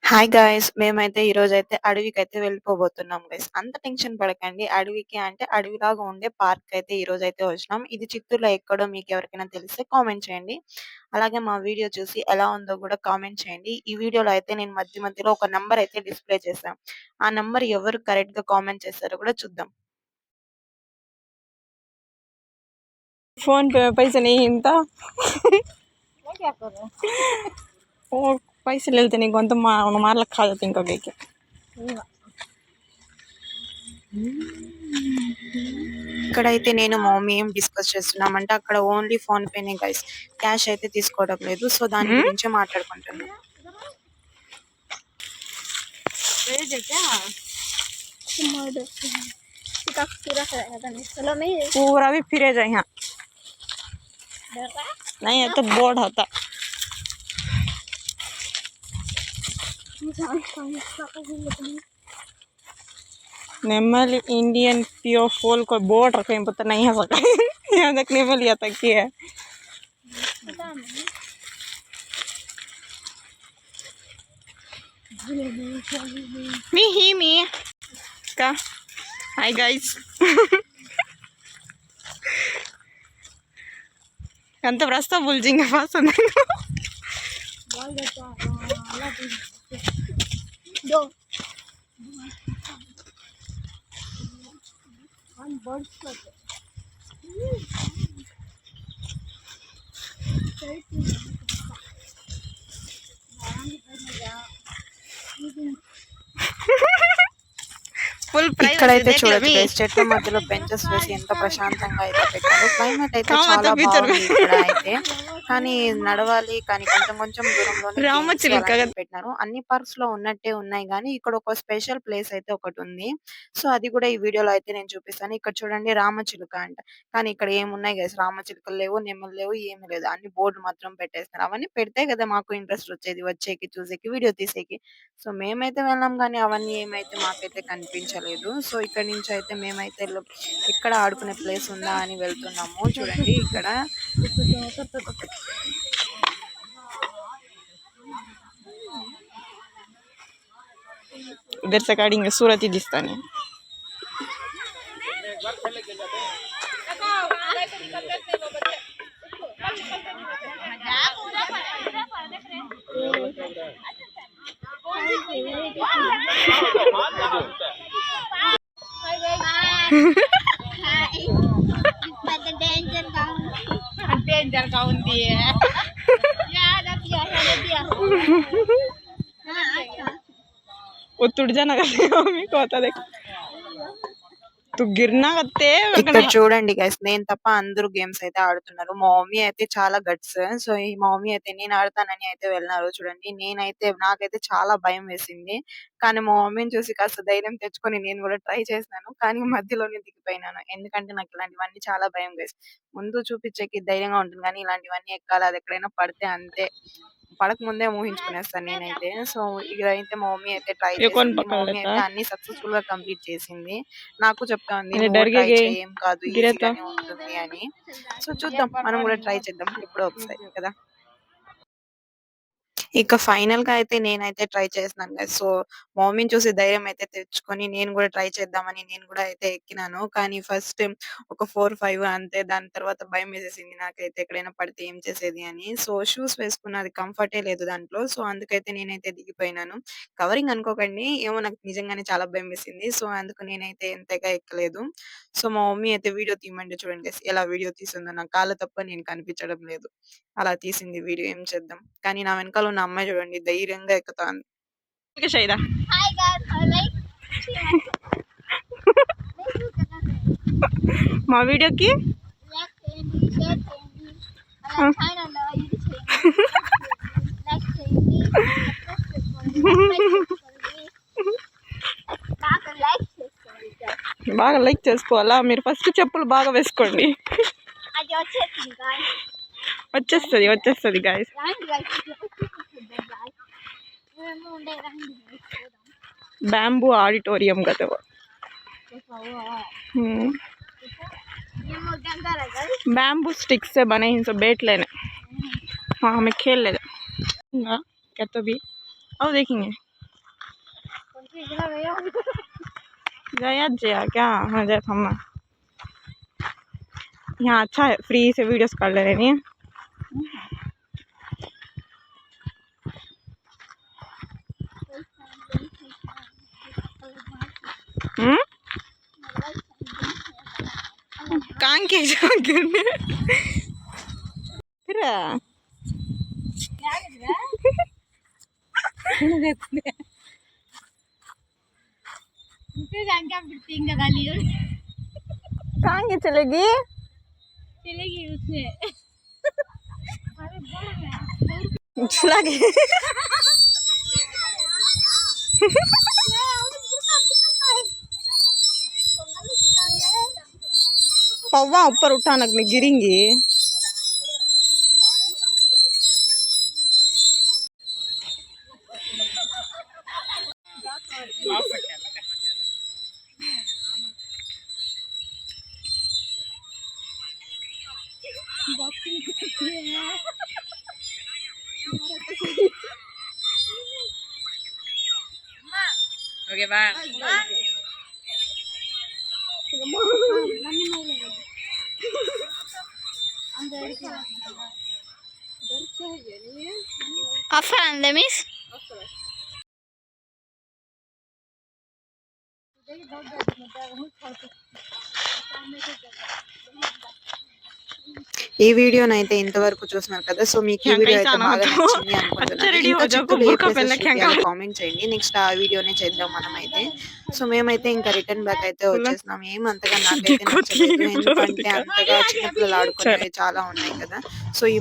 Hi guys! మేమైతే ఈరోజైతే అడవికైతే వెళ్ళిపోబోతున్నాం guys. అంత టెన్షన్ పడకండి. అడవికి అంటే అడవిలాగా ఉండే పార్క్‌కైతే ఈరోజైతే వచ్చినాం. ఇది చిత్తూరులో ఎక్కడో మీకెవరికైనా తెలిస్తే కామెంట్ చేయండి. అలాగే మా వీడియో చూసి ఎలా ఉందో గూడా కామెంట్ చేయండి. ఈ వీడియోలో అయితే నేను మధ్య మధ్యలో ఒక నంబర్ అయితే డిస్‌ప్లే చేశా. ఆ నంబర్ ఎవరు కరెక్ట్‌గా కామెంట్ చేశారో గూడా చూద్దాం. फोन पे पैसे नहीं हिंता क्या कर रहे हो पैसे ले लेते नहीं कौन तो मार खा जाते इनको के ఇక్కడైతే నేను మా మమ్మీ ఏం డిస్కస్ చేస్తున్నామంటే అక్కడ ఓన్లీ ఫోన్ పేనే గైస్. క్యాష్ అయితే తీసుకోవడం లేదు. సో దాని గురించే మాట్లాడుకుంటున్నాం. पूरा भी फिरे जाए यहाँ नहीं है तो बोर्ड होता नेमल इंडियन प्योर फॉल को बोर्ड रखे पता नहीं है सका यहाँ तक नेमल यहाँ तक की है मी का हाय गाइस अंत रास्ता भूल जाएंगे पास ఇక్కడైతే చూడొచ్చు గైస్, చెట్ల మధ్యలో బెంచెస్ వేసి ఎంత ప్రశాంతంగా అయితే పెట్టారు. క్లైమేట్ అయితే చాలా బాగుంది ఇక్కడ అయితే. కానీ నడవాలి, కానీ కొంచెం కొంచెం దూరంలోనే పెట్టినారు. అన్ని పార్క్స్ లో ఉన్నట్టే ఉన్నాయి కానీ ఇక్కడ ఒక స్పెషల్ ప్లేస్ అయితే ఒకటి ఉంది. సో అది కూడా ఈ వీడియోలో అయితే నేను చూపిస్తాను. ఇక్కడ చూడండి రామచిలుక అంట. కానీ ఇక్కడ ఏమున్నాయి గైస్, రామచిలుకలు లేవు, నెమలు లేవు, ఏమీ లేదు. అన్ని బోర్డు మాత్రం పెట్టేస్తారు. అవన్నీ పెడితే కదా మాకు ఇంట్రెస్ట్ వచ్చేది, వచ్చేకి, చూసేకి, వీడియో తీసేకి. సో మేమైతే వెళ్ళాం కానీ అవన్నీ ఏమైతే మాకైతే కనిపించలేదు. సో ఇక్కడ నుంచి అయితే మేమైతే ఇక్కడ ఆడుకునే ప్లేస్ ఉందా అని వెళ్తున్నాము. చూడండి ఇక్కడ इधर से काटेंगे सूरत ही दिखता नहीं डेंजर कौन दिए वो टूट जाना करते मम्मी को होता देख तू गिरना करते ఇక్కడ చూడండి గైస్, నేను తప్ప అందరూ గేమ్స్ అయితే ఆడుతున్నారు. మా మమ్మీ అయితే చాలా గట్స్. సో ఈ మా మమ్మీ అయితే నేను ఆడతానని అయితే వెళ్ళినారు. చూడండి నాకైతే చాలా భయం వేసింది. కానీ మా మమ్మీని చూసి కాస్త ధైర్యం తెచ్చుకొని నేను కూడా ట్రై చేసినాను. కానీ మధ్యలోనే దిగిపోయినాను. ఎందుకంటే నాకు ఇలాంటివన్నీ చాలా భయం గైస్. ముందు చూపించేకి ధైర్యంగా ఉంటుంది కానీ ఇలాంటివన్నీ ఎక్కాలి, అది ఎక్కడైనా పడితే అంతే. పడకముందే ఊహించుకునేస్తాను నేనైతే. సో ఇదైతే మా మమ్మీ అయితే ట్రై చేసింది. మా మమ్మీ అయితే అన్ని సక్సెస్ఫుల్ గా కంప్లీట్ చేసింది. నాకు చెప్తా ఉంది ట్రై ఏం కాదు, ఈజీగానే ఉంటుంది అని. సో చూద్దాం, మనం కూడా ట్రై చేద్దాం ఎప్పుడో ఒకసారి కదా. ఇక ఫైనల్ గా అయితే నేనైతే ట్రై చేస్తున్నాను గైస్. సో మమ్మీని చూసి ధైర్యం అయితే తెచ్చుకొని నేను కూడా ట్రై చేద్దామని నేను కూడా అయితే ఎక్కినాను. కానీ ఫస్ట్ ఒక 4, 5 అంతే. దాని తర్వాత భయం వేసేసింది నాకైతే, ఎక్కడైనా పడితే ఏం చేసేది అని. సో షూస్ వేసుకున్న, అది కంఫర్టే లేదు దాంట్లో. సో అందుకైతే నేనైతే దిగిపోయినాను. కవరింగ్ అనుకోకండి, ఏమో నాకు నిజంగానే చాలా భయం వేసింది. సో అందుకు నేనైతే ఎంతగా ఎక్కలేదు. సో మా మమ్మీ అయితే వీడియో తీయమంటే చూడండి గైస్, ఎలా వీడియో తీసిందో. నా కాళ్ళు తప్ప నేను కనిపించడం లేదు. అలా తీసింది వీడియో, ఏం చేద్దాం. కానీ నా వెనకాల ఉన్న అమ్మాయి చూడండి ధైర్యంగా ఎక్కుతాంది. మా వీడియోకి బాగా లైక్ చేసుకోవాలా. మీరు ఫస్ట్ చెప్పులు బాగా వేసుకోండి. వచ్చేస్తుంది గాయ్స్. बैम्बू ऑडिटोरियम का तो बैम्बू स्टिक से बने हैं, सब बैठ लेने। हाँ हमें खेल लेना क्या तो भी अब देखेंगे। जया जया क्या हाँ जय थम्मा यहाँ अच्छा है फ्री से वीडियोस कर ले रही है कान के गिरने फिर कहाँ के चलेगी उसने झूला के पौवा ऊपर उठा नगने गिरेंगी ओके बाय Afran miss ఈ వీడియోనైతే ఇంతవరకు చూస్తున్నారు కదా. సో మీకు ఈ వీడియో అయితే బాగా నచ్చింది అనుకుంటున్నాను. ఇంకా చిక్కులు ఏ ప్లేసెస్ చూపించాలో కామెంట్ చేయండి. నెక్స్ట్ ఆ వీడియోనే చేద్దాం మనమైతే. సో మేమైతే ఇంకా రిటర్న్ బ్యాక్ అయితే వచ్చేసినాం. ఏమంతగా నాకైతే నచ్చలేదు, ఎందుకంటే అంతగా చిన్నపిల్లలు ఆడుకునేవి చాలా ఉన్నాయి కదా. సో ఈ